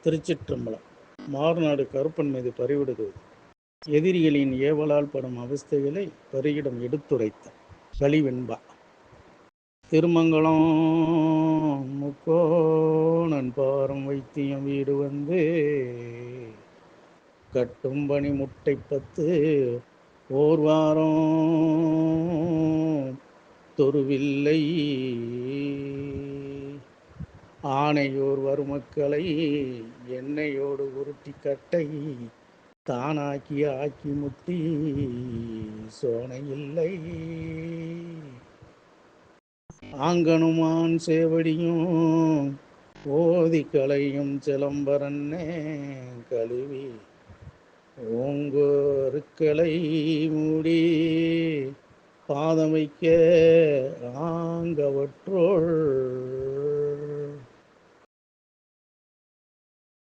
திருச்சிற்றம்பலம். மாறுநாடு கருப்பன் மீது பறிவிடுகிறது. எதிரிகளின் ஏவலால் படும் அவஸ்தைகளை பரியிடம் எடுத்துரைத்த கலிவெண்பா. திருமங்கலம் முக்கோணன் பாரம் வைத்தியம் வீடு வந்து கட்டும் பணி முட்டை 10 ஓர் வாரம் தொருவில்லை ஆனையோர் வருமக்களை எண்ணெயோடு உருட்டி கட்டை தானாக்கி ஆக்கி முட்டி சோனை இல்லை ஆங்கனுமான் சேவடியும் ஓதி கலையும் சிலம்பரன்னே கழுவி ஓங்கோருக்களை மூடி பாதம் வைக்க ஆங்கவற்றோள்